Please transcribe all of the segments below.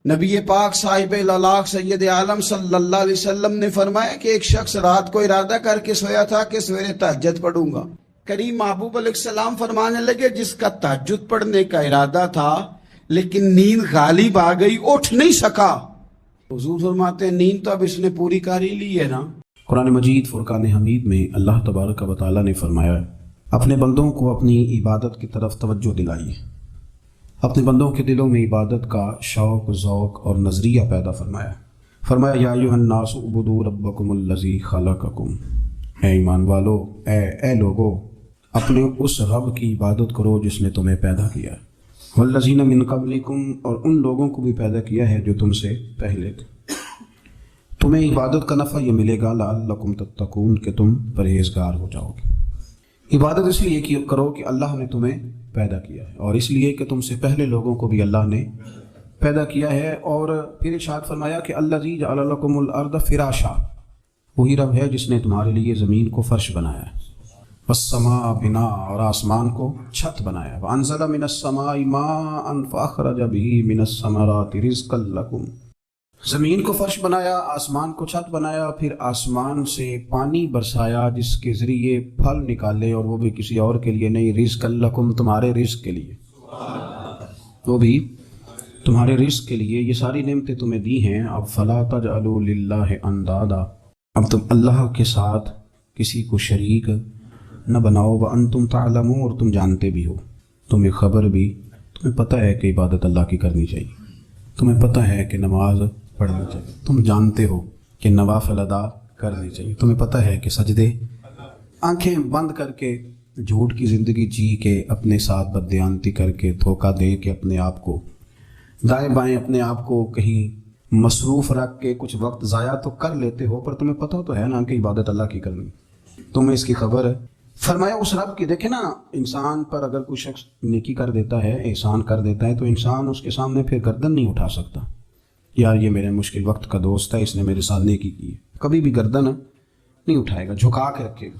نبی پاک صاحب الالاق سید عالم صلی اللہ علیہ وسلم نے فرمایا کہ ایک شخص رات کو ارادہ کر کے سویا تھا کہ سویرے تہجد پڑھوں گا۔ کریم محبوب علیہ السلام فرمانے لگے جس کا تہجد پڑھنے کا ارادہ تھا لیکن نیند غالب آ گئی، اٹھ نہیں سکا، حضور فرماتے ہیں نیند تو اب اس نے پوری کر ہی لی ہے نا۔ قرآن مجید فرقان حمید میں اللہ تبارک و تعالیٰ نے فرمایا اپنے بندوں کو اپنی عبادت کی طرف توجہ دلائیے، اپنے بندوں کے دلوں میں عبادت کا شوق، ذوق اور نظریہ پیدا فرمایا یا ایھا الناس اعبدوا ربکم الذی خلقکم، اے ایمان والو، اے لوگو، اپنے اس رب کی عبادت کرو جس نے تمہیں پیدا کیا ہے، والذین من قبلکم، اور ان لوگوں کو بھی پیدا کیا ہے جو تم سے پہلے تھے۔ تمہیں عبادت کا نفع یہ ملے گا لعلکم تتقون، کہ تم پرہیزگار ہو جاؤ گے۔ عبادت اس لیے کرو کہ اللہ نے تمہیں پیدا کیا ہے، اور اس لیے کہ تم سے پہلے لوگوں کو بھی اللہ نے پیدا کیا ہے۔ اور پھر ارشاد فرمایا کہ الذی جعل لکم الارض فراشا، وہی رب ہے جس نے تمہارے لیے زمین کو فرش بنایا ہے، والسماء بناء، اور آسمان کو چھت بنایا، وانزل من السماء ماء فاخرج به من الثمرات رزقا لکم، زمین کو فرش بنایا، آسمان کو چھت بنایا، پھر آسمان سے پانی برسایا جس کے ذریعے پھل نکالے، اور وہ بھی کسی اور کے لیے نہیں، رزق لکم، تمہارے رزق کے لیے، وہ بھی تمہارے رزق کے لیے۔ یہ ساری نعمتیں تمہیں دی ہیں، اب فلا تجعلوا للہ اندادا، اب تم اللہ کے ساتھ کسی کو شریک نہ بناؤ، وانتم تعلمون، اور تم جانتے بھی ہو، تمہیں خبر بھی، تمہیں پتہ ہے کہ عبادت اللہ کی کرنی چاہیے، تمہیں پتہ ہے کہ نماز پڑھنی چاہیے، تم جانتے ہو کہ نوافل ادا کرنی چاہیے، تمہیں پتہ ہے کہ سجدے آنکھیں بند کر کے جھوٹ کی زندگی جی کے، اپنے ساتھ بددیانتی کر کے، دھوکہ دے کے اپنے آپ کو دائیں بائیں اپنے آپ کو کہیں مصروف رکھ کے کچھ وقت ضائع تو کر لیتے ہو، پر تمہیں پتہ تو ہے نا کہ عبادت اللہ کی کرنی، تمہیں اس کی خبر ہے۔ فرمایا اس رب کی، دیکھیں نا، انسان پر اگر کوئی شخص نیکی کر دیتا ہے، احسان کر دیتا ہے، تو انسان اس کے سامنے پھر گردن نہیں اٹھا سکتا، یار یہ میرے مشکل وقت کا دوست ہے، اس نے میرے ساتھ نیکی کی ہے، کبھی بھی گردن نہیں اٹھائے گا، جھکا کے رکھے گا۔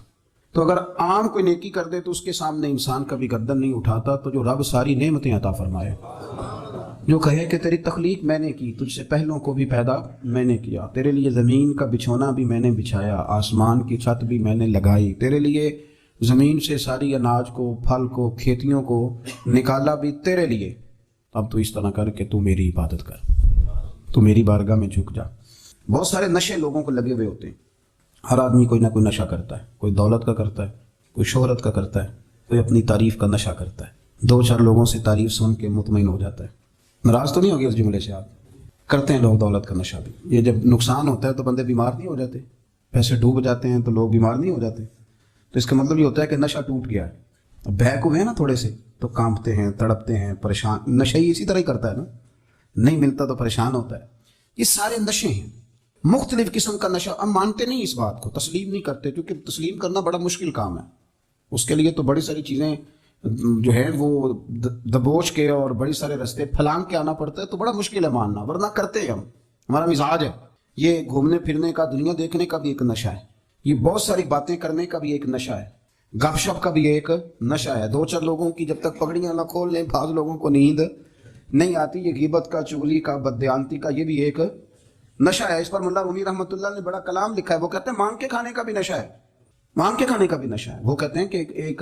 تو اگر عام کوئی نیکی کر دے تو اس کے سامنے انسان کبھی گردن نہیں اٹھاتا، تو جو رب ساری نعمتیں عطا فرمائے، جو کہے کہ تیری تخلیق میں نے کی، تجھ سے پہلوں کو بھی پیدا میں نے کیا، تیرے لیے زمین کا بچھونا بھی میں نے بچھایا، آسمان کی چھت بھی میں نے لگائی، تیرے لیے زمین سے ساری اناج کو، پھل کو، کھیتیوں کو نکالا بھی تیرے لیے، اب تو اس طرح کر کہ تو میری عبادت کر، تو میری بارگاہ میں جھک جا۔ بہت سارے نشے لوگوں کو لگے ہوئے ہوتے ہیں، ہر آدمی کوئی نہ کوئی نشہ کرتا ہے، کوئی دولت کا کرتا ہے، کوئی شہرت کا کرتا ہے، کوئی اپنی تعریف کا نشہ کرتا ہے، دو چار لوگوں سے تعریف سن کے مطمئن ہو جاتا ہے۔ ناراض تو نہیں ہوگی اس جملے سے؟ آپ کرتے ہیں لوگ دولت کا نشہ بھی، یہ جب نقصان ہوتا ہے تو بندے بیمار نہیں ہو جاتے، پیسے ڈوب جاتے ہیں تو لوگ بیمار نہیں ہو جاتے، تو اس کا مطلب یہ ہوتا ہے کہ نشہ ٹوٹ گیا ہے۔ اب بہک ہوئے ہیں نا تھوڑے سے تو کانپتے ہیں، تڑپتے ہیں، پریشان، نشہ ہی اسی طرح ہی کرتا ہے نا، نہیں ملتا تو پریشان ہوتا ہے۔ یہ سارے نشے ہیں، مختلف قسم کا نشہ۔ ہم مانتے نہیں اس بات کو، تسلیم نہیں کرتے، کیونکہ تسلیم کرنا بڑا مشکل کام ہے، اس کے لیے تو بڑی ساری چیزیں جو ہے وہ دبوچ کے اور بڑی سارے رستے پھلانگ کے آنا پڑتا ہے، تو بڑا مشکل ہے ماننا، ورنہ کرتے ہیں ہم، ہمارا مزاج ہے۔ یہ گھومنے پھرنے کا، دنیا دیکھنے کا بھی ایک نشہ ہے، یہ بہت ساری باتیں کرنے کا بھی ایک نشہ ہے، گپ شپ کا بھی ایک نشہ ہے۔ دو چار لوگوں کی جب تک پگڑیاں نہ کھول لیں، بعض لوگوں کو نیند نہیں آتی، یہ غیبت کا، چغلی کا، بددیانتی کا، یہ بھی ایک نشہ ہے۔ اس پر ملا رومی رحمۃ اللہ نے بڑا کلام لکھا ہے، وہ کہتے ہیں مانگ کے کھانے کا بھی نشہ ہے، مانگ کے کھانے کا بھی نشہ ہے۔ وہ کہتے ہیں کہ ایک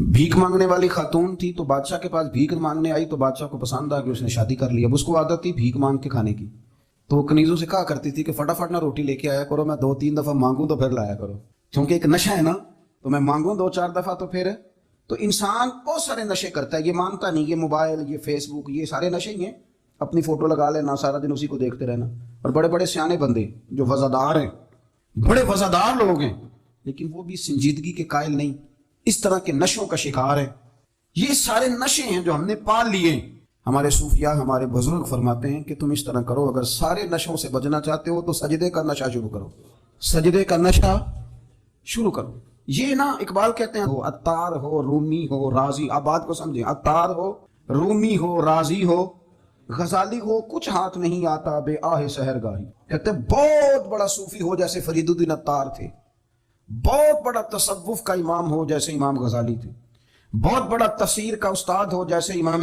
بھیک مانگنے والی خاتون تھی، تو بادشاہ کے پاس بھیک مانگنے آئی، تو بادشاہ کو پسند آ گئی، اس نے شادی کر لی۔ اب اس کو عادت تھی بھیک مانگ کے کھانے کی، تو وہ کنیزوں سے کہا کرتی تھی کہ فٹافٹ نہ روٹی لے کے آیا کرو، میں 2-3 دفعہ مانگوں تو پھر لایا کرو، کیونکہ ایک نشہ ہے نا، تو میں مانگوں 2-4 دفعہ تو پھر۔ تو انسان بہت سارے نشے کرتا ہے، یہ مانتا نہیں، یہ موبائل، یہ فیس بک، یہ سارے نشے ہی ہیں، اپنی فوٹو لگا لینا، سارا دن اسی کو دیکھتے رہنا۔ اور بڑے بڑے سیانے بندے جو وزادار ہیں، بڑے وزادار لوگ ہیں، لیکن وہ بھی سنجیدگی کے قائل نہیں، اس طرح کے نشوں کا شکار ہے۔ یہ سارے نشے ہیں جو ہم نے پال لیے۔ ہمارے صوفیاء، ہمارے بزرگ فرماتے ہیں کہ تم اس طرح کرو، اگر سارے نشوں سے بچنا چاہتے ہو تو سجدے کا نشہ شروع کرو، سجدے کا نشہ شروع کرو۔ یہ نا اقبال کہتے ہیں، عطار ہو، رومی ہو، رازی، آپ بات کو سمجھیں، عطار ہو، رومی ہو، رازی ہو، غزالی ہو، کچھ ہاتھ نہیں آتا بے آہ سحر گاہی۔ کہتے ہیں بہت بڑا صوفی ہو جیسے فرید الدین عطار تھے، بہت بڑا تصوف کا امام ہو جیسے امام غزالی تھے، بہت بڑا تفسیر کا استاد ہو جیسے امام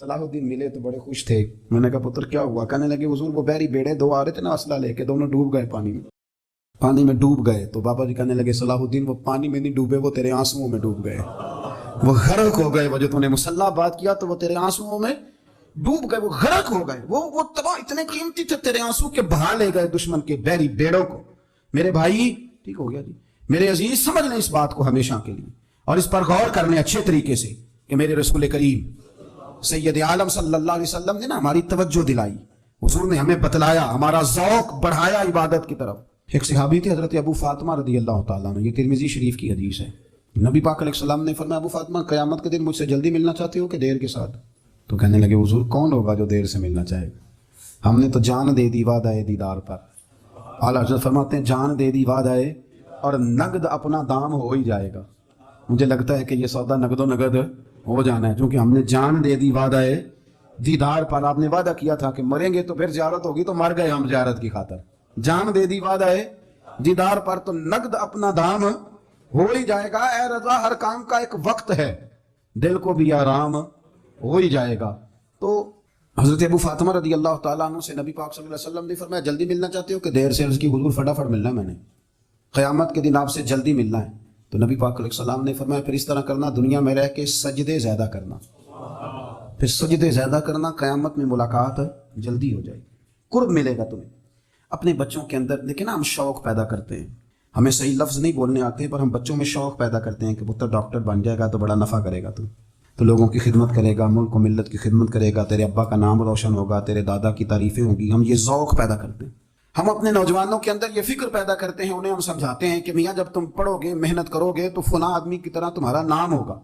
صلاح الدین ملے تو بڑے خوش تھے. میں نے کہا پتر کیا ہوا؟ کہنے لگے حضور وہ بحری بیڑے دو آ رہے تھے نا اسلحہ لے کے, دونوں ڈوب گئے پانی میں ڈوب گئے. تو بابا جی کہنے لگے صلاح الدین وہ پانی میں نہیں ڈوبے, وہ تیرے آنسوؤں میں ڈوب گئے, وہ غرق ہو گئے. وہ جو تو نے مسلح بات کیا تو وہ تیرے آنسوؤں میں ڈوب گئے, وہ غرق ہو گئے. وہ تباہ اتنے قیمتی تھے تیرے آنسو کے بہا لے گئے دشمن کے بحری بیڑوں کو. میرے بھائی ٹھیک ہو گیا جی, میرے عزیز سمجھ لیں اس بات کو ہمیشہ کے لیے, اور اس پر غور کرنے اچھے طریقے سے کہ میرے رسول کریم سید عالم صلی اللہ علیہ وسلم نے نا ہماری توجہ دلائی, حضور نے ہمیں بتلایا, ہمارا ذوق بڑھایا عبادت کی طرف. ایک صحابی تھے حضرت ابو فاطمہ رضی اللہ تعالیٰ عنہ, یہ ترمذی شریف کی حدیث ہے. نبی پاک علیہ السلام نے فرمایا ابو فاطمہ قیامت کے دن مجھ سے جلدی ملنا چاہتے ہو کہ دیر کے ساتھ؟ تو کہنے لگے حضور کون ہوگا جو دیر سے ملنا چاہے گا, ہم نے تو جان دے دی وعدہ دیدار پر. اعلیٰ حضرت فرماتے ہیں جان دے دی وعدہ اور نقد اپنا دام ہو ہی جائے گا. مجھے لگتا ہے کہ یہ سودا نقد و نقد ہو جانا ہے, کیونکہ ہم نے جان دے دی وعدہ دیدار پر. آپ نے وعدہ کیا تھا کہ مریں گے تو پھر زیارت ہوگی, تو مر گئے ہم زیارت کی خاطر. جان دے دی وعدہ دیدار پر تو نقد اپنا دام ہو ہی جائے گا. اے رضا ہر کام کا ایک وقت ہے, دل کو بھی آرام ہو ہی جائے گا. تو حضرت ابو فاطمہ رضی اللہ تعالیٰ عنہ سے نبی پاک صلی اللہ علیہ وسلم نے فرمایا جلدی ملنا چاہتے ہو کہ دیر سے؟ عرض کی حضور فٹافٹ ملنا ہے, میں نے قیامت کے دن آپ سے جلدی ملنا ہے. تو نبی پاک علیہ السلام نے فرمایا پھر اس طرح کرنا, دنیا میں رہ کے سجدے زیادہ کرنا, پھر سجدے زیادہ کرنا, قیامت میں ملاقات جلدی ہو جائے گی, قرب ملے گا تمہیں. اپنے بچوں کے اندر دیکھیں نا, ہم شوق پیدا کرتے ہیں, ہمیں صحیح لفظ نہیں بولنے آتے پر ہم بچوں میں شوق پیدا کرتے ہیں کہ پتر ڈاکٹر بن جائے گا تو بڑا نفع کرے گا, تو لوگوں کی خدمت کرے گا, ملک و ملت کی خدمت کرے گا, تیرے ابا کا نام روشن ہوگا, تیرے دادا کی تعریفیں ہوں گی. ہم یہ ذوق پیدا کرتے ہیں. ہم اپنے نوجوانوں کے اندر یہ فکر پیدا کرتے ہیں, انہیں ہم سمجھاتے ہیں کہ میاں جب تم پڑھو گے محنت کرو گے تو فلاں آدمی کی طرح تمہارا نام ہوگا.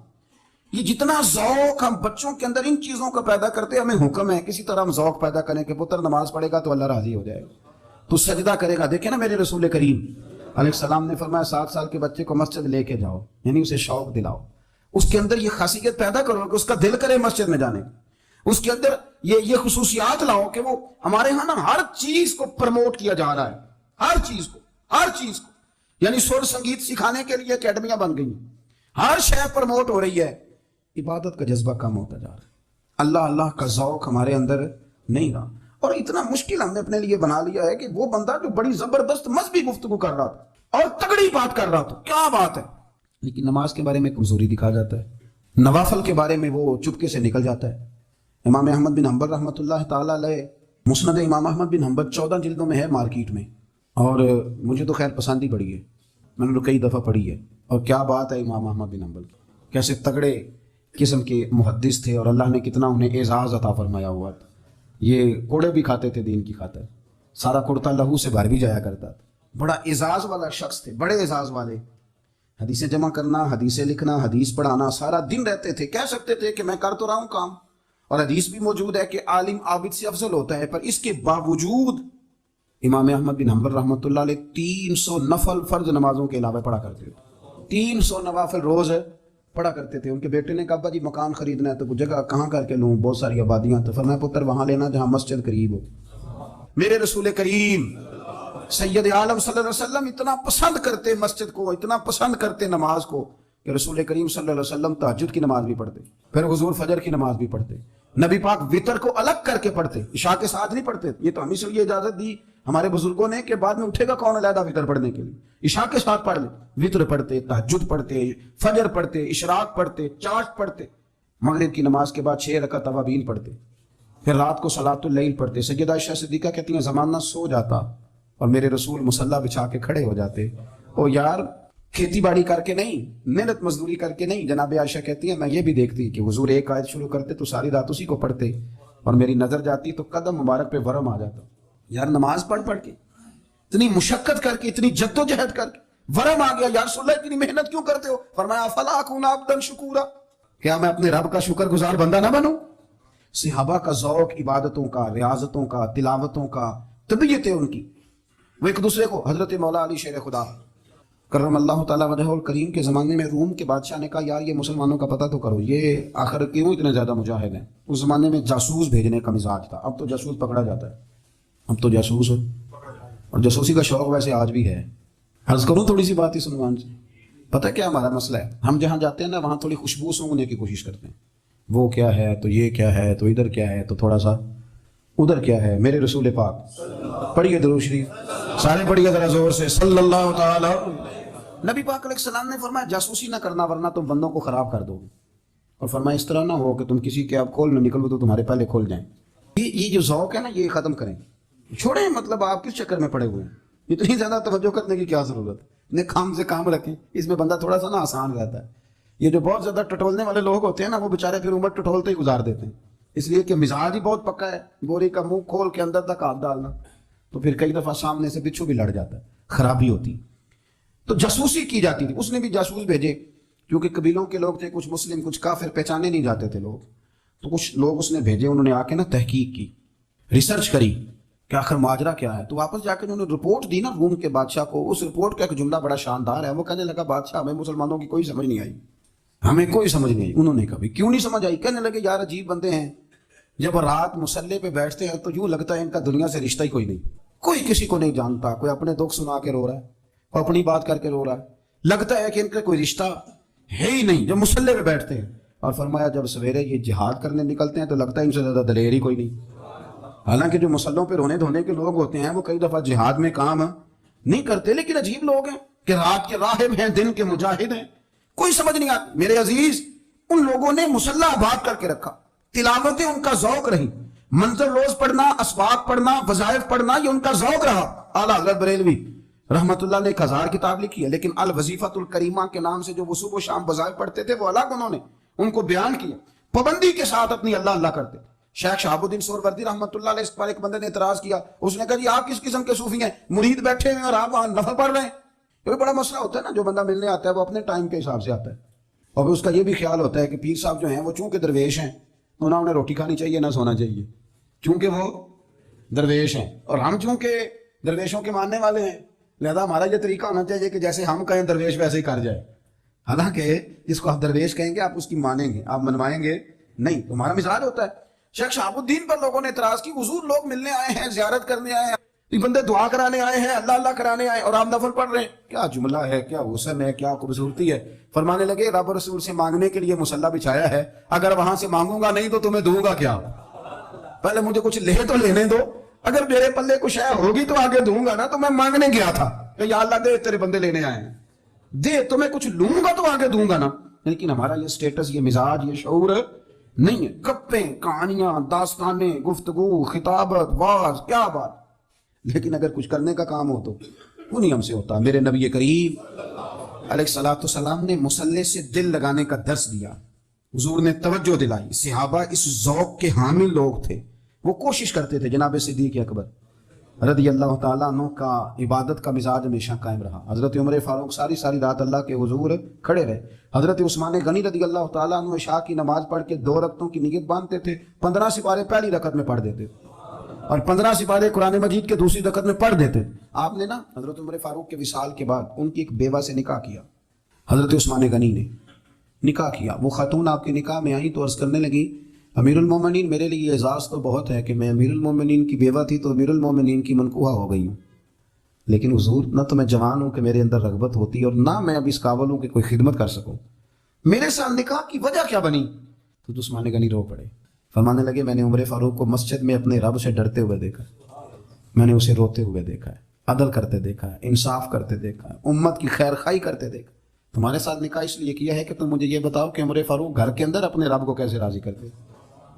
یہ جتنا ذوق ہم بچوں کے اندر ان چیزوں کا پیدا کرتے ہیں, ہمیں حکم ہے کسی طرح ہم ذوق پیدا کریں کہ پتر نماز پڑھے گا تو اللہ راضی ہو جائے گا, تو سجدہ کرے گا. دیکھیں نا میرے رسول کریم علیہ السلام نے فرمایا 7 سال کے بچے کو مسجد لے کے جاؤ, یعنی اسے شوق دلاؤ, اس کے اندر یہ خاصیت پیدا کرو کہ اس کا دل کرے مسجد میں جانے, اس کے اندر یہ خصوصیات لاؤ کہ وہ ہمارے ہاں نا ہر چیز کو پروموٹ کیا جا رہا ہے, ہر چیز کو, یعنی سر سنگیت سکھانے کے لیے اکیڈمیاں بن گئی, ہر شے پروموٹ ہو رہی ہے. عبادت کا جذبہ کم ہوتا جا رہا ہے, اللہ کا ذوق ہمارے اندر نہیں رہا. اور اتنا مشکل ہم نے اپنے لیے بنا لیا ہے کہ وہ بندہ جو بڑی زبردست مذہبی گفتگو کر رہا تھا اور تگڑی بات کر رہا تھا, کیا بات ہے, لیکن نماز کے بارے میں کمزوری دکھا جاتا ہے, نوافل کے بارے میں وہ چپکے سے نکل جاتا ہے. امام احمد بن حنبل رحمۃ اللہ تعالیٰ علیہ, مسند امام احمد بن حنبل 14 جلدوں میں ہے مارکیٹ میں, اور مجھے تو خیر پسند ہی پڑی ہے, میں نے تو کئی دفعہ پڑھی ہے. اور کیا بات ہے امام احمد بن حنبل کی, کیسے تگڑے قسم کے محدث تھے, اور اللہ نے کتنا انہیں اعزاز عطا فرمایا ہوا تھا. یہ کوڑے بھی کھاتے تھے دین کی خاطر, سارا کرتا لہو سے بھر بھی جایا کرتا تھا. بڑا اعزاز والا شخص تھے, بڑے اعزاز والے. حدیثیں جمع کرنا, حدیثیں لکھنا, حدیث پڑھانا, سارا دن رہتے تھے. کہہ سکتے تھے کہ میں کر تو رہا ہوں کام, اور حدیث بھی موجود ہے کہ عالم عابد سے افضل ہوتا ہے, پر اس کے باوجود امام احمد بن حنبل رحمۃ اللہ علیہ 300 نفل فرض نمازوں کے علاوہ پڑھا کرتے تھے, 300 نوافل روز پڑھا کرتے تھے. ان کے بیٹے نے کہا ابا جی مکان خریدنا ہے تو جگہ کہاں کر کے لوں, بہت ساری آبادیاں. تو فرمایا پتر وہاں لینا جہاں مسجد قریب ہو. میرے رسول کریم سید عالم صلی اللہ علیہ وسلم اتنا پسند کرتے مسجد کو, اتنا پسند کرتے نماز کو, کہ رسول کریم صلی اللہ علیہ وسلم تہجد کی نماز بھی پڑھتے, پھر حضور فجر کی نماز بھی پڑھتے. نبی پاک وطر کو الگ کر کے پڑھتے, عشاء کے ساتھ نہیں پڑھتے. یہ تو ہم اس لیے اجازت دی ہمارے بزرگوں نے کہ بعد میں اٹھے گا کون علیحدہ وطر پڑھنے کے لیے, عشاء کے ساتھ پڑھ لے. وطر پڑھتے, تہجد پڑھتے, فجر پڑھتے, اشراق پڑھتے, چاشت پڑھتے, مغرب کی نماز کے بعد 6 رکعت اوابین پڑھتے, پھر رات کو صلاۃ اللیل پڑھتے. سیدہ عائشہ صدیقہ کہتی ہیں زمانہ سو جاتا اور میرے رسول مصلی بچھا کے کھڑے ہو جاتے. او یار کھیتی باڑی کر کے نہیں, محنت مزدوری کر کے نہیں. جناب عائشہ کہتی ہیں میں یہ بھی دیکھتی کہ حضور ایک آیت شروع کرتے تو ساری رات اسی کو پڑھتے, اور میری نظر جاتی تو قدم مبارک پہ ورم آ جاتا. یار نماز پڑھ کے اتنی مشقت کر کے, اتنی جد و جہد کر کے ورم آ گیا, یا رسول اللہ اتنی محنت کیوں کرتے ہو؟ فرمایا افلا اکون عبدا شکورا, کیا میں اپنے رب کا شکر گزار بندہ نہ بنوں؟ صحابہ کا ذوق عبادتوں کا, ریاضتوں کا, تلاوتوں کا, طبیعت ہے ان کی. وہ ایک دوسرے کو, حضرت مولا علی شیر خدا کرم اللہ تعالیٰ وجہہ الکریم کے زمانے میں روم کے بادشاہ نے کہا یار یہ مسلمانوں کا پتہ تو کرو, یہ آخر کیوں اتنے زیادہ مجاہد ہیں. اس زمانے میں جاسوس بھیجنے کا مزاج تھا, اب تو جاسوس پکڑا جاتا ہے, اب تو جاسوس ہو, اور جاسوسی کا شوق ویسے آج بھی ہے. عرض کروں تھوڑی سی بات اس عنوان سے, پتہ کیا ہمارا مسئلہ ہے, ہم جہاں جاتے ہیں نا وہاں تھوڑی خوشبو سونگنے کی کوشش کرتے ہیں. وہ کیا ہے تو یہ کیا ہے تو ادھر کیا ہے تو تھوڑا سا ادھر کیا ہے. میرے رسول پاک پڑھیے درود شریف سارے پڑھیے ذرا زور سے صلی اللہ تعالی. نبی پاک علیہ السلام نے فرمایا جاسوسی نہ کرنا ورنہ تم بندوں کو خراب کر دو گے. اور فرمایا اس طرح نہ ہو کہ تم کسی کے آپ کھول نہ نکلو تو تمہارے پہلے کھول جائیں. یہ جو ذوق ہے نا یہ ختم کریں, چھوڑیں. مطلب آپ کس چکر میں پڑے ہوئے ہیں؟ اتنی زیادہ توجہ کرنے کی کیا ضرورت ہے؟ اپنے کام سے کام رکھیں. اس میں بندہ تھوڑا سا نا آسان رہتا ہے. یہ جو بہت زیادہ ٹٹولنے والے لوگ ہوتے ہیں نا وہ بیچارے پھر عمر ٹٹولتے ہی گزار دیتے ہیں, اس لیے کہ مزاج ہی بہت پکا ہے. بوری کا منہ کھول کے اندر تک ہاتھ ڈالنا تو پھر کئی دفعہ سامنے سے بچھو بھی لڑ جاتا ہے, خرابی ہوتی. تو جاسوسی کی جاتی تھی. اس نے بھی جاسوس بھیجے کیونکہ قبیلوں کے لوگ تھے, کچھ مسلم کچھ کافر, پہچانے نہیں جاتے تھے لوگ. تو کچھ لوگ اس نے بھیجے, انہوں نے آ کے نا تحقیق کی, ریسرچ کری کہ آخر ماجرا کیا ہے. تو واپس جا کے انہوں نے رپورٹ دی نا روم کے بادشاہ کو. اس رپورٹ کا ایک جملہ بڑا شاندار ہے. وہ کہنے لگا بادشاہ ہمیں مسلمانوں کی کوئی سمجھ نہیں آئی, ہمیں کوئی سمجھ نہیں آئی. انہوں نے کہا کیوں نہیں سمجھ آئی؟ کہنے لگے یار عجیب بندے ہیں, جب رات مسلح پہ بیٹھتے ہیں تو یوں لگتا ہے ان کا دنیا سے رشتہ ہی کوئی نہیں, کوئی کسی کو نہیں جانتا. کوئی اپنے دکھ سنا کے رو رہا ہے, کوئی اپنی بات کر کے رو رہا ہے, لگتا ہے کہ ان کا کوئی رشتہ ہے ہی نہیں جب مسلح پہ بیٹھتے ہیں. اور فرمایا جب سویرے یہ جہاد کرنے نکلتے ہیں تو لگتا ہے ان سے زیادہ دلیر ہی کوئی نہیں. حالانکہ جو مسلحوں پہ رونے دھونے کے لوگ ہوتے ہیں وہ کئی دفعہ جہاد میں کام نہیں کرتے, لیکن عجیب لوگ ہیں کہ رات کے راہب ہیں دن کے مجاہد ہیں, کوئی سمجھ نہیں آتی. میرے عزیز ان لوگوں نے مسلح آباد کر کے رکھا, تلاوتیں ان کا ذوق رہی, منظر روز پڑھنا, اسباق پڑھنا, وظائف پڑھنا یہ ان کا ذوق رہا. اعلیٰ حضرت بریلوی رحمت اللہ نے 1000 کتاب لکھی ہے, لیکن الوظیفۃ الکریمہ کے نام سے جو وہ صبح و شام وظائف پڑھتے تھے وہ الگ انہوں نے ان کو بیان کیا, پابندی کے ساتھ اپنی اللہ اللہ کرتے. شیخ شہاب الدین سہروردی رحمت اللہ علیہ اس پر ایک بندے نے اعتراض کیا. اس نے کہا جی آپ کس قسم کے صوفی ہیں, مرید بیٹھے ہیں اور آپ وہاں نفل پڑھ رہے ہیں. یہ بڑا مسئلہ ہوتا ہے نا, جو بندہ ملنے آتا ہے وہ اپنے ٹائم کے حساب سے آتا ہے, اور اس کا یہ بھی خیال ہوتا ہے کہ پیر صاحب جو ہیں وہ چونکہ درویش ہیں تو نہ انہیں روٹی کھانی چاہیے نہ سونا چاہیے, چونکہ وہ درویش ہیں, اور ہم چونکہ درویشوں کے ماننے والے ہیں لہذا ہمارا یہ طریقہ ہونا چاہیے کہ جیسے ہم کہیں درویش ویسے ہی کر جائے. حالانکہ جس کو آپ درویش کہیں گے آپ اس کی مانیں گے, آپ منوائیں گے نہیں, تمہارا مزاج ہوتا ہے. شیخ شہاب الدین پر لوگوں نے اعتراض کی, حضور لوگ ملنے آئے ہیں, زیارت کرنے آئے ہیں, یہ بندے دعا کرانے آئے ہیں, اللہ اللہ کرانے آئے اور آپ نفل پڑھ رہے ہیں, کیا جملہ ہے, کیا حسن ہے, کیا خوبصورتی ہے. فرمانے لگے رب رسول سے مانگنے کے لیے مصلی بچھایا ہے, اگر وہاں سے مانگوں گا نہیں تو تمہیں دوں گا کیا, پہلے مجھے کچھ لے تو لینے دو, اگر میرے پلے کچھ ہے ہوگی تو آگے دوں گا نا. تو میں مانگنے گیا تھا کہ یا اللہ دے تیرے بندے لینے آئے ہیں, دے تو میں کچھ لوں گا تو آگے دوں گا نا. لیکن ہمارا یہ سٹیٹس, یہ مزاج, یہ شعور نہیں ہے. گپیں, کہانیاں, داستانیں, گفتگو, خطابت, واز, کیا بات. لیکن اگر کچھ کرنے کا کام ہو تو وہ نہیں ہم سے ہوتا. میرے نبی کریم علیہ الصلوۃ والسلام نے مصلی سے دل لگانے کا درس دیا, حضور نے توجہ دلائی. صحابہ اس ذوق کے حامل لوگ تھے, وہ کوشش کرتے تھے. جناب صدیق اکبر رضی اللہ تعالیٰ عنہ کا عبادت کا مزاج ہمیشہ قائم رہا. حضرت عمر فاروق ساری رات اللہ کے حضور کھڑے رہے. حضرت عثمان غنی رضی اللہ تعالیٰ عنہ عشاء کی نماز پڑھ کے 2 رکعتوں کی نیت باندھتے تھے, 15 سپارے پہلی رکعت میں پڑھ دیتے اور 15 سپارے قرآن مجید کے دوسری رکعت میں پڑھ دیتے. آپ نے نا حضرت عمر فاروق کے وصال کے بعد ان کی ایک بیوہ سے نکاح کیا. حضرت عثمان غنی نے نکاح کیا. وہ خاتون آپ کے نکاح میں آئی تو عرض کرنے لگی امیر المومنین میرے لیے اعزاز تو بہت ہے کہ میں امیر المومنین کی بیوہ تھی تو امیر المومنین کی منکوحہ ہو گئی ہوں, لیکن حضور نہ تو میں جوان ہوں کہ میرے اندر رغبت ہوتی اور نہ میں اب اس قابل ہوں کہ کوئی خدمت کر سکوں, میرے ساتھ نکاح کی وجہ کیا بنی؟ تو عثمان غنی رو پڑے. فرمانے لگے میں نے عمر فاروق کو مسجد میں اپنے رب سے ڈرتے ہوئے دیکھا, میں نے اسے روتے ہوئے دیکھا ہے, عدل کرتے دیکھا ہے, انصاف کرتے دیکھا ہے, امت کی خیر خواہی کرتے دیکھا. تمہارے ساتھ نکاح اس لیے کیا ہے کہ تم مجھے یہ بتاؤ کہ عمر فاروق گھر کے اندر اپنے رب کو کیسے راضی کرتے,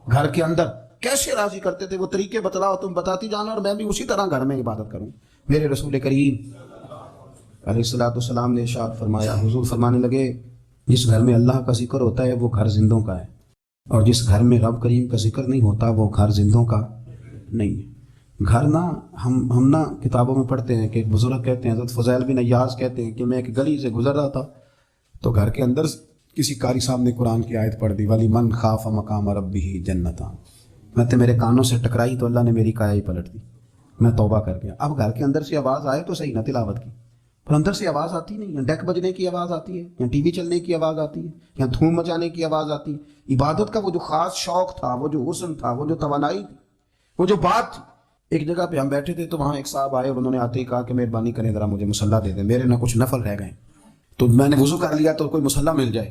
گھر کے اندر کیسے راضی کرتے تھے, وہ طریقے بتلاؤ, تم بتاتی جانا اور میں بھی اسی طرح گھر میں عبادت کروں. میرے رسول کریم علیہ الصلوۃ والسلام نے ارشاد فرمایا, حضور فرمانے لگے جس گھر میں اللہ کا ذکر ہوتا ہے وہ گھر زندوں کا ہے, اور جس گھر میں رب کریم کا ذکر نہیں ہوتا وہ گھر زندوں کا نہیں ہے. گھر نا ہم نا کتابوں میں پڑھتے ہیں کہ ایک بزرگ کہتے ہیں, حضرت فضیل بن ایاز کہتے ہیں کہ میں ایک گلی سے گزر رہا تھا تو گھر کے اندر کسی قاری صاحب نے قرآن کی آیت پڑھ دی, ولی من خاف مقام ربہ جنتان. میں تو میرے کانوں سے ٹکرائی تو اللہ نے میری کایا ہی پلٹ دی, میں توبہ کر گیا. اب گھر کے اندر سے آواز آئے تو صحیح نہ تلاوت کی, پر اندر سے آواز آتی نہیں ہے, ڈیک بجنے کی آواز آتی ہے, یا ٹی وی چلنے کی آواز آتی ہے, یا دھوم مچانے کی آواز آتی ہے. عبادت کا وہ جو خاص شوق تھا, وہ جو حسن تھا, وہ جو توانائی تھی, وہ جو بات تھی. ایک جگہ پہ ہم بیٹھے تھے تو وہاں ایک صاحب آئے اور انہوں نے آتے ہی کہا کہ مہربانی کریں ذرا مجھے مصلی دے دیں, میرے نہ کچھ نفل رہ گئے. تو میں نے وضو کر لیا تو کوئی مصلی مل جائے.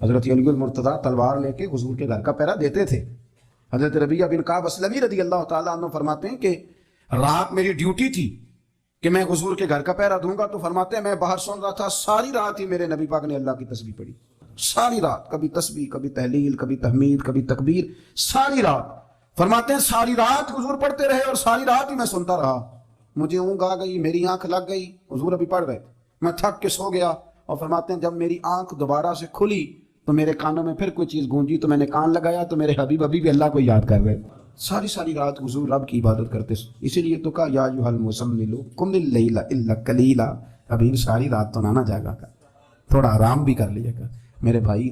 حضرت علی المرتضیٰ تلوار لے کے حضور کے گھر کا پہرا دیتے تھے. حضرت ربیعہ بن کعب اسلمی رضی اللہ تعالیٰ عنہ فرماتے ہیں کہ رات میری ڈیوٹی تھی کہ میں حضور کے گھر کا پہرا دوں گا. تو فرماتے ہیں میں باہر سن رہا تھا, ساری رات ہی میرے نبی پاک نے اللہ کی تسبیح پڑھی. ساری رات, کبھی تسبیح, کبھی تحلیل, کبھی تحمید, کبھی تکبیر, ساری رات. فرماتے ہیں ساری رات حضور پڑھتے رہے اور ساری رات ہی میں سنتا رہا. مجھے اونگ آ گئی, میری آنکھ لگ گئی, حضور ابھی پڑھ رہے تھے, میں تھک کے سو گیا. اور فرماتے ہیں جب میری آنکھ دوبارہ سے کھلی تو میرے کانوں میں پھر کوئی چیز گونجی, تو میں نے کان لگایا تو میرے حبیب ابھی بھی اللہ کو یاد کر رہے. ساری رات حضور رب کی عبادت کرتے. اسی لیے تو کہا یا ایھا المزمل قم اللیل الا قلیلا, ابھی ساری رات تو نہ جاگا کر, تھوڑا آرام بھی کر لیے گا. میرے بھائی,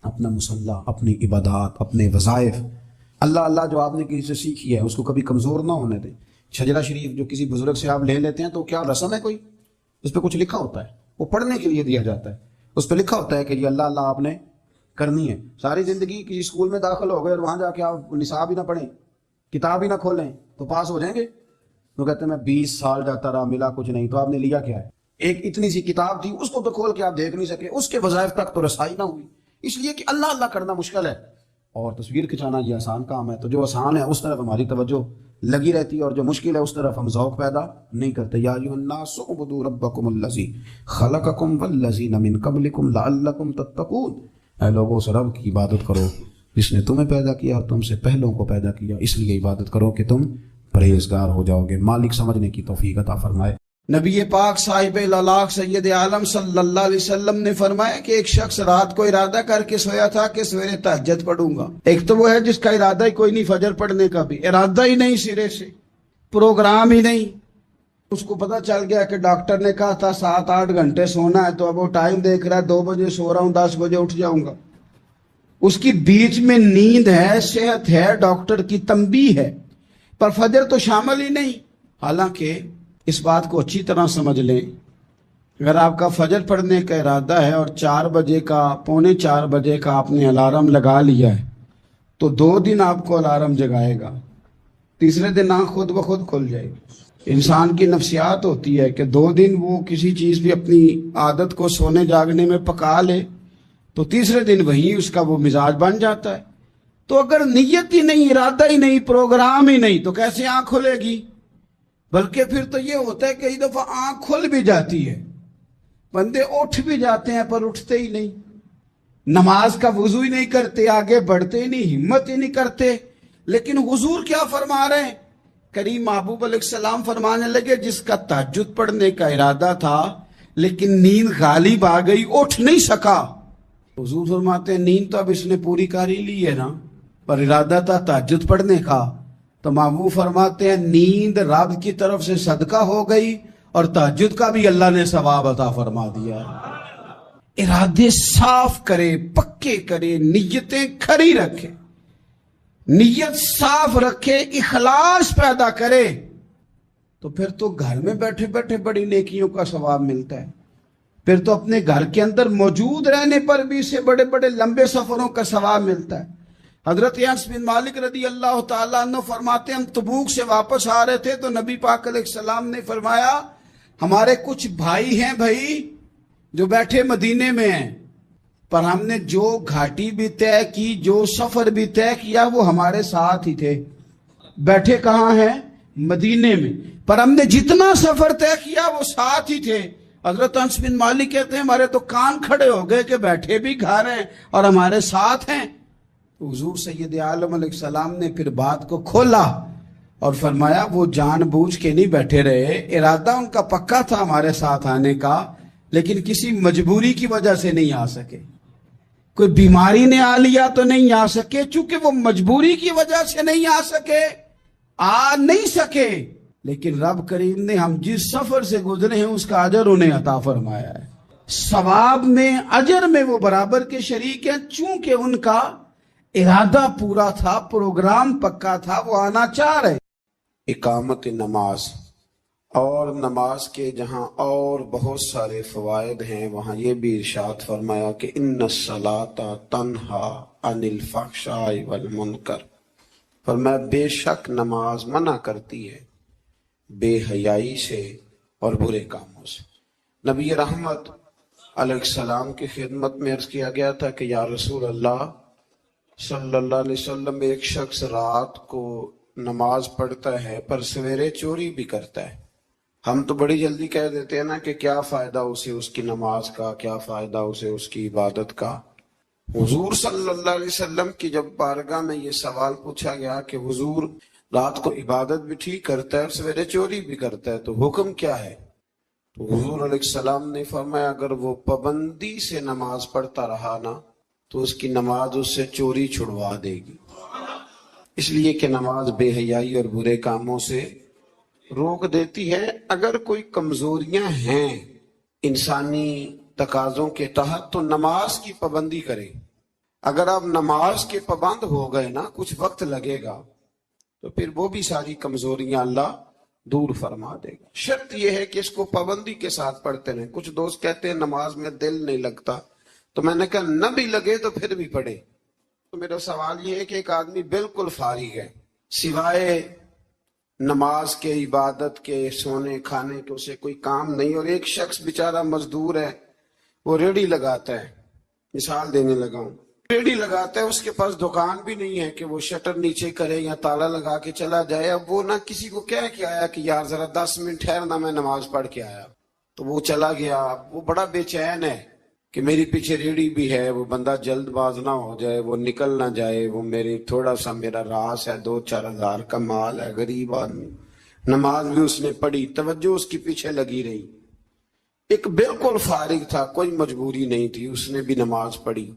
اپنا مصلی, اپنی عبادات, اپنے وظائف, اللہ جو آپ نے کسی سے سیکھی ہے اس کو کبھی کمزور نہ ہونے دیں. شجرہ شریف جو کسی بزرگ سے آپ لے لیتے ہیں تو کیا رسم ہے کوئی؟ اس پہ کچھ لکھا ہوتا ہے, وہ پڑھنے کے لیے دیا جاتا ہے. اس پہ لکھا ہوتا ہے کہ یہ اللہ آپ نے کرنی ہے. ساری زندگی کسی اسکول میں داخل ہو گئے اور وہاں جا کے آپ نصاب ہی نہ پڑھیں, کتاب ہی نہ کھولیں تو پاس ہو جائیں گے؟ وہ کہتے ہیں میں 20 سال جاتا رہا, ملا کچھ نہیں. تو آپ نے لیا کیا ہے؟ ایک اتنی سی کتاب تھی, اس کو تو کھول کے آپ دیکھ نہیں سکے, اس کے وظائف تک تو رسائی نہ ہوئی. اس لیے کہ اللہ کرنا مشکل ہے اور تصویر کھنچانا یہ آسان کام ہے. تو جو آسان ہے اس طرف ہماری توجہ لگی رہتی ہے اور جو مشکل ہے اس طرف ہم ذوق پیدا نہیں کرتے. یا ایھا الناس اعبدوا ربکم الذی خلقکم والذین من قبلکم لعلکم تتقون. اے لوگوں, اس رب کی عبادت کرو جس نے تمہیں پیدا کیا اور تم سے پہلوں کو پیدا کیا, اس لیے عبادت کرو کہ تم پرہیزگار ہو جاؤ گے. مالک سمجھنے کی توفیق عطا فرمائے. نبی پاک صاحب الالاق سید عالم صلی اللہ علیہ وسلم نے فرمایا کہ ایک شخص رات کو ارادہ کر کے سویا تھا کہ سویرے تہجد پڑھوں گا. ایک تو وہ ہے جس کا ارادہ ہی کوئی نہیں, فجر پڑھنے کا بھی ارادہ ہی نہیں, سرے سے پروگرام ہی نہیں. اس کو پتا چل گیا کہ ڈاکٹر نے کہا تھا 7-8 گھنٹے سونا ہے, تو اب وہ ٹائم دیکھ رہا ہے 2 بجے سو رہا ہوں, 10 بجے اٹھ جاؤں گا. اس کی بیچ میں نیند ہے, صحت ہے, ڈاکٹر کی تنبیہ ہے, پر فجر تو شامل ہی نہیں. حالانکہ اس بات کو اچھی طرح سمجھ لیں, اگر آپ کا فجر پڑھنے کا ارادہ ہے اور 4 بجے کا, 3:45 بجے کا آپ نے الارم لگا لیا ہے, تو 2 دن آپ کو الارم جگائے گا, تیسرے دن آنکھ خود بخود کھل جائے گی. انسان کی نفسیات ہوتی ہے کہ 2 دن وہ کسی چیز بھی اپنی عادت کو سونے جاگنے میں پکا لے تو تیسرے دن وہی اس کا وہ مزاج بن جاتا ہے. تو اگر نیت ہی نہیں, ارادہ ہی نہیں, پروگرام ہی نہیں, تو کیسے آنکھ کھلے گی؟ بلکہ پھر تو یہ ہوتا ہے کہ کئی دفعہ آنکھ کھل بھی جاتی ہے, بندے اٹھ بھی جاتے ہیں پر اٹھتے ہی نہیں, نماز کا وضو ہی نہیں کرتے, آگے بڑھتے ہی نہیں, ہمت ہی نہیں کرتے. لیکن حضور کیا فرما رہے ہیں؟ کریم محبوب علیہ السلام فرمانے لگے جس کا تہجد پڑھنے کا ارادہ تھا لیکن نیند غالب آ گئی, اٹھ نہیں سکا. حضور فرماتے ہیں نیند تو اب اس نے پوری کر ہی لی ہے نا, پر ارادہ تھا تہجد پڑھنے کا. تو محبوب فرماتے ہیں نیند رب کی طرف سے صدقہ ہو گئی اور تہجد کا بھی اللہ نے ثواب عطا فرما دیا. ارادے صاف کرے, پکے کرے, نیتیں کھری رکھے, نیت صاف رکھے, اخلاص پیدا کرے, تو پھر تو گھر میں بیٹھے بیٹھے بڑی نیکیوں کا ثواب ملتا ہے. پھر تو اپنے گھر کے اندر موجود رہنے پر بھی اسے بڑے بڑے لمبے سفروں کا ثواب ملتا ہے. حضرت انس بن مالک رضی اللہ تعالیٰ عنہ فرماتے ہیں ہم تبوک سے واپس آ رہے تھے تو نبی پاک علیہ السلام نے فرمایا ہمارے کچھ بھائی ہیں بھائی جو بیٹھے مدینے میں ہیں, پر ہم نے جو گھاٹی بھی طے کی, جو سفر بھی طے کیا, وہ ہمارے ساتھ ہی تھے. بیٹھے کہاں ہیں؟ مدینے میں, پر ہم نے جتنا سفر طے کیا وہ ساتھ ہی تھے. حضرت انس بن مالک کہتے ہیں ہمارے تو کان کھڑے ہو گئے کہ بیٹھے بھی گھر ہیں اور ہمارے ساتھ ہیں. حضور سید عالم علیہ السلام نے پھر بات کو کھولا اور فرمایا وہ جان بوجھ کے نہیں بیٹھے رہے, ارادہ ان کا پکا تھا ہمارے ساتھ آنے کا, لیکن کسی مجبوری کی وجہ سے نہیں آ سکے. کوئی بیماری نے آ لیا تو نہیں آ سکے, چونکہ وہ مجبوری کی وجہ سے نہیں آ سکے, آ نہیں سکے. لیکن رب کریم نے ہم جس سفر سے گزرے ہیں اس کا اجر انہیں عطا فرمایا ہے. ثواب میں, اجر میں وہ برابر کے شریک ہیں, چونکہ ان کا ارادہ پورا تھا, پروگرام پکا تھا, وہ آنا چاہ رہے. اقامت نماز اور نماز کے جہاں اور بہت سارے فوائد ہیں وہاں یہ بھی ارشاد فرمایا کہ ان الصلاۃ تنہا عن الفحشاء والمنکر. فرمایا بے شک نماز منع کرتی ہے بے حیائی سے اور برے کاموں سے. نبی رحمت علیہ السلام کی خدمت میں عرض کیا گیا تھا کہ یا رسول اللہ صلی اللہ علیہ وسلم، ایک شخص رات کو نماز پڑھتا ہے پر سویرے چوری بھی کرتا ہے. ہم تو بڑی جلدی کہہ دیتے ہیں نا کہ کیا فائدہ اسے اس کی نماز کا، کیا فائدہ اسے اس کی عبادت کا. حضور صلی اللہ علیہ وسلم کی جب بارگاہ میں یہ سوال پوچھا گیا کہ حضور رات کو عبادت بھی ٹھیک کرتا ہے اور سویرے چوری بھی کرتا ہے تو حکم کیا ہے، تو حضور علیہ السلام نے فرمایا اگر وہ پابندی سے نماز پڑھتا رہا نا تو اس کی نماز اس سے چوری چھڑوا دے گی. اس لیے کہ نماز بے حیائی اور برے کاموں سے روک دیتی ہے. اگر کوئی کمزوریاں ہیں انسانی تقاضوں کے تحت تو نماز کی پابندی کرے. اگر آپ نماز کے پابند ہو گئے نا، کچھ وقت لگے گا تو پھر وہ بھی ساری کمزوریاں اللہ دور فرما دے گا. شرط یہ ہے کہ اس کو پابندی کے ساتھ پڑھتے رہیں. کچھ دوست کہتے ہیں نماز میں دل نہیں لگتا، تو میں نے کہا نہ بھی لگے تو پھر بھی پڑھے. تو میرا سوال یہ ہے کہ ایک آدمی بالکل فارغ ہے، سوائے نماز کے، عبادت کے، سونے کھانے کے اسے کوئی کام نہیں، اور ایک شخص بیچارہ مزدور ہے، وہ ریڑھی لگاتا ہے. مثال دینے لگا ہوں، ریڑھی لگاتا ہے، اس کے پاس دکان بھی نہیں ہے کہ وہ شٹر نیچے کرے یا تالا لگا کے چلا جائے. اب وہ نہ کسی کو کہہ کے آیا کہ یار ذرا 10 منٹ ٹھہرنا میں نماز پڑھ کے آیا، تو وہ چلا گیا. وہ بڑا بے چین ہے کہ میری پیچھے ریڑھی بھی ہے، وہ بندہ جلد باز نہ ہو جائے، وہ نکل نہ جائے، وہ میری تھوڑا سا میرا راس ہے، 2-4 ہزار کا مال ہے، غریب آدمی. نماز بھی اس نے پڑھی، توجہ اس کی پیچھے لگی رہی. ایک بالکل فارغ تھا، کوئی مجبوری نہیں تھی، اس نے بھی نماز پڑھی.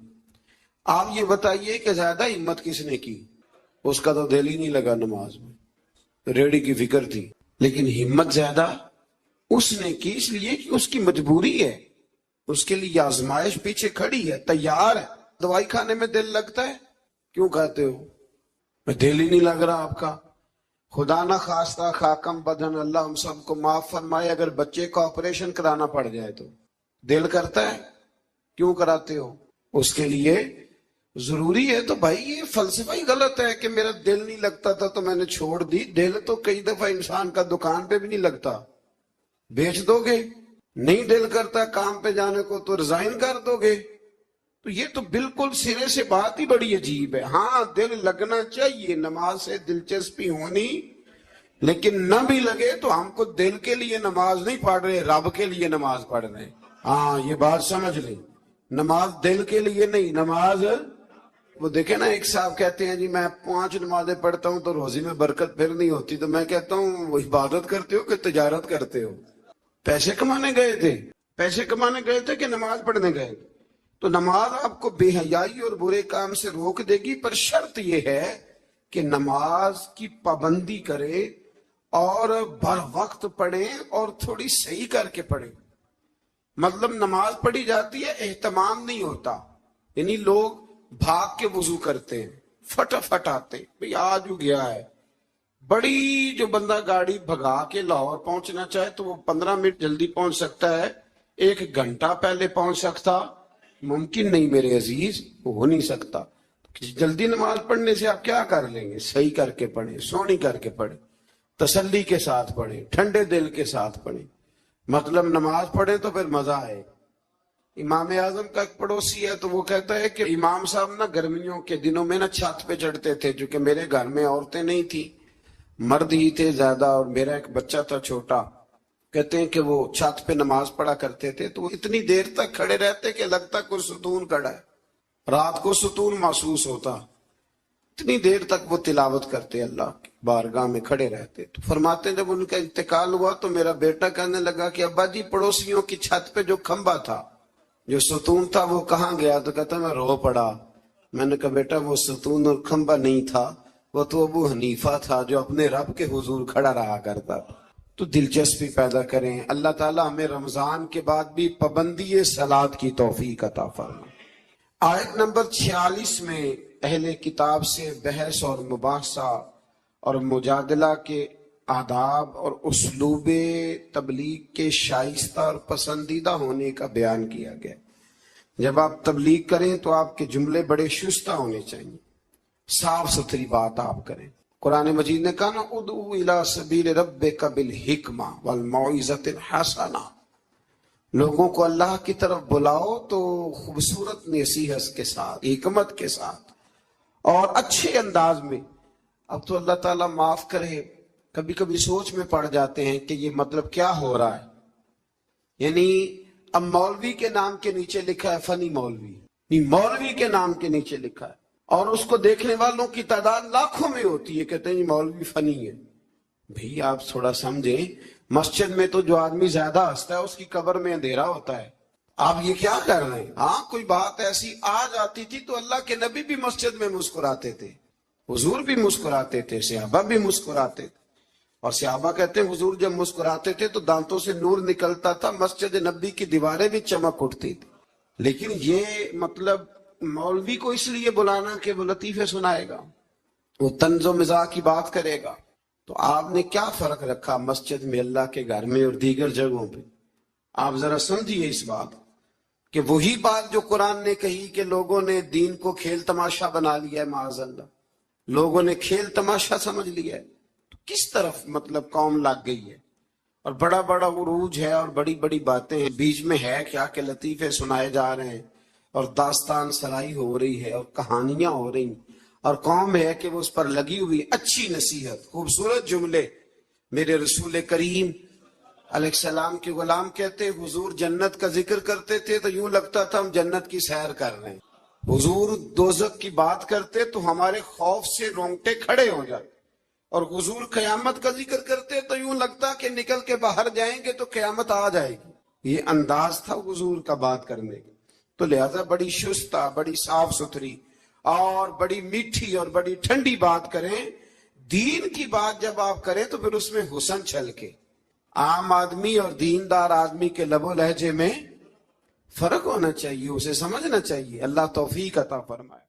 آپ یہ بتائیے کہ زیادہ ہمت کس نے کی؟ اس کا تو دل ہی نہیں لگا نماز میں، ریڑھی کی فکر تھی. لیکن ہمت زیادہ اس نے کی، اس لیے کہ اس کی مجبوری ہے، اس کے لیے آزمائش پیچھے کھڑی ہے، تیار ہے. دوائی کھانے میں دل لگتا ہے؟ کیوں کہتے ہو میں دل ہی نہیں لگ رہا آپ کا؟ خدا نہ خواستہ خاکم بدن، اللہ ہم سب کو معاف فرمائے، اگر بچے کا آپریشن کرانا پڑ جائے تو دل کرتا ہے؟ کیوں کراتے ہو؟ اس کے لیے ضروری ہے. تو بھائی یہ فلسفہ ہی غلط ہے کہ میرا دل نہیں لگتا تھا تو میں نے چھوڑ دی. دل تو کئی دفعہ انسان کا دکان پہ بھی نہیں لگتا، بیچ دو گے. نہیں دل کرتا کام پہ جانے کو تو ریزائن کر دو گے. تو یہ تو بالکل سرے سے بات ہی بڑی عجیب ہے. ہاں دل لگنا چاہیے، نماز سے دلچسپی ہونی، لیکن نہ بھی لگے تو ہم کو دل کے لیے نماز نہیں پڑھ رہے، رب کے لیے نماز پڑھ رہے. ہاں یہ بات سمجھ لیں، نماز دل کے لیے نہیں، نماز وہ دیکھیں نا. ایک صاحب کہتے ہیں جی میں 5 نمازیں پڑھتا ہوں تو روزی میں برکت پھر نہیں ہوتی. تو میں کہتا ہوں وہ عبادت کرتے ہو کہ تجارت کرتے ہو؟ پیسے کمانے گئے تھے؟ پیسے کمانے گئے تھے کہ نماز پڑھنے گئے؟ تو نماز آپ کو بے حیائی اور برے کام سے روک دے گی، پر شرط یہ ہے کہ نماز کی پابندی کرے اور بر وقت پڑھے اور تھوڑی صحیح کر کے پڑھے. مطلب نماز پڑھی جاتی ہے، اہتمام نہیں ہوتا. یعنی لوگ بھاگ کے وضو کرتے ہیں، فٹافٹ آتے ہیں، بھئی آج ہو گیا ہے. بڑی جو بندہ گاڑی بھگا کے لاہور پہنچنا چاہے تو وہ 15 منٹ جلدی پہنچ سکتا ہے، 1 گھنٹہ پہلے پہنچ سکتا ممکن نہیں میرے عزیز، وہ ہو نہیں سکتا. جلدی نماز پڑھنے سے آپ کیا کر لیں گے؟ صحیح کر کے پڑھیں، سونی کر کے پڑھیں، تسلی کے ساتھ پڑھیں، ٹھنڈے دل کے ساتھ پڑھیں. مطلب نماز پڑھیں تو پھر مزہ آئے. امام اعظم کا ایک پڑوسی ہے تو وہ کہتا ہے کہ امام صاحب نا گرمیوں کے دنوں میں نا چھت پہ چڑھتے تھے، چونکہ میرے گھر میں عورتیں نہیں تھی، مرد ہی تھے زیادہ، اور میرا ایک بچہ تھا چھوٹا. کہتے ہیں کہ وہ چھت پہ نماز پڑھا کرتے تھے تو وہ اتنی دیر تک کھڑے رہتے کہ لگتا کوئی ستون کھڑا ہے، رات کو ستون محسوس ہوتا. اتنی دیر تک وہ تلاوت کرتے، اللہ کی بارگاہ میں کھڑے رہتے. تو فرماتے ہیں جب ان کا انتقال ہوا تو میرا بیٹا کہنے لگا کہ ابا جی پڑوسیوں کی چھت پہ جو کھمبا تھا، جو ستون تھا، وہ کہاں گیا؟ تو کہتا میں رو پڑا. میں نے کہا بیٹا وہ ستون اور کھمبا نہیں تھا، وہ تو ابو حنیفہ تھا جو اپنے رب کے حضور کھڑا رہا کرتا تھا. تو دلچسپی پیدا کریں. اللہ تعالیٰ ہمیں رمضان کے بعد بھی پابندی صلاۃ کی توفیق عطا فرمائے. آیت نمبر 46 میں اہل کتاب سے بحث اور مباحثہ اور مجادلہ کے آداب اور اسلوب تبلیغ کے شائستہ اور پسندیدہ ہونے کا بیان کیا گیا. جب آپ تبلیغ کریں تو آپ کے جملے بڑے شستہ ہونے چاہیے، صاف ستھری بات آپ کریں. قرآن مجید نے کہا نا ادعو الی سبیل ربک بالحکمہ والموعظۃ الحسنہ، لوگوں کو اللہ کی طرف بلاؤ تو خوبصورت نصیحت کے ساتھ، حکمت کے ساتھ اور اچھے انداز میں۔ اب تو اللہ تعالیٰ معاف کرے، کبھی کبھی سوچ میں پڑ جاتے ہیں کہ یہ مطلب کیا ہو رہا ہے۔ یعنی اب مولوی کے نام کے نیچے لکھا ہے فنی مولوی، مولوی کے نام کے نیچے لکھا ہے، اور اس کو دیکھنے والوں کی تعداد لاکھوں میں ہوتی ہے، کہتے ہیں یہ مولوی فنی ہے۔ بھئی آپ تھوڑا سمجھیں، مسجد میں تو جو آدمی زیادہ ہنستا ہے اس کی قبر میں اندھیرا ہوتا ہے۔ آپ یہ کیا کر رہے ہیں؟ ہاں کوئی بات ایسی آ جاتی تھی تو اللہ کے نبی بھی مسجد میں مسکراتے تھے، حضور بھی مسکراتے تھے، صحابہ بھی مسکراتے تھے، اور صحابہ کہتے ہیں حضور جب مسکراتے تھے تو دانتوں سے نور نکلتا تھا، مسجد نبی کی دیواریں بھی چمک اٹھتی تھی۔ لیکن یہ مطلب مولوی کو اس لیے بلانا کہ وہ لطیفے سنائے گا، وہ طنز و مزاح کی بات کرے گا، تو آپ نے کیا فرق رکھا مسجد میں، اللہ کے گھر میں اور دیگر جگہوں پہ؟ آپ ذرا سمجھیے اس بات کہ وہی بات جو قرآن نے کہی کہ لوگوں نے دین کو کھیل تماشا بنا لیا ہے، معاذ اللہ، لوگوں نے کھیل تماشا سمجھ لیا ہے، تو کس طرف مطلب قوم لگ گئی ہے، اور بڑا بڑا عروج ہے اور بڑی بڑی باتیں ہیں، بیچ میں ہے کیا کہ لطیفے سنائے جا رہے ہیں اور داستان سرائی ہو رہی ہے اور کہانیاں ہو رہی ہیں، اور قوم ہے کہ وہ اس پر لگی ہوئی اچھی نصیحت، خوبصورت جملے۔ میرے رسول کریم علیہ السلام کے غلام کہتے حضور جنت کا ذکر کرتے تھے تو یوں لگتا تھا ہم جنت کی سیر کر رہے ہیں، حضور دوزخ کی بات کرتے تو ہمارے خوف سے رونگٹے کھڑے ہو جاتے، اور حضور قیامت کا ذکر کرتے تو یوں لگتا کہ نکل کے باہر جائیں گے تو قیامت آ جائے گی۔ یہ انداز تھا حضور کا بات کرنے کا۔ تو لہذا بڑی شستہ، بڑی صاف ستھری اور بڑی میٹھی اور بڑی ٹھنڈی بات کریں۔ دین کی بات جب آپ کریں تو پھر اس میں حسن چھلکے۔ عام آدمی اور دیندار آدمی کے لب و لہجے میں فرق ہونا چاہیے، اسے سمجھنا چاہیے۔ اللہ توفیق عطا فرمائے۔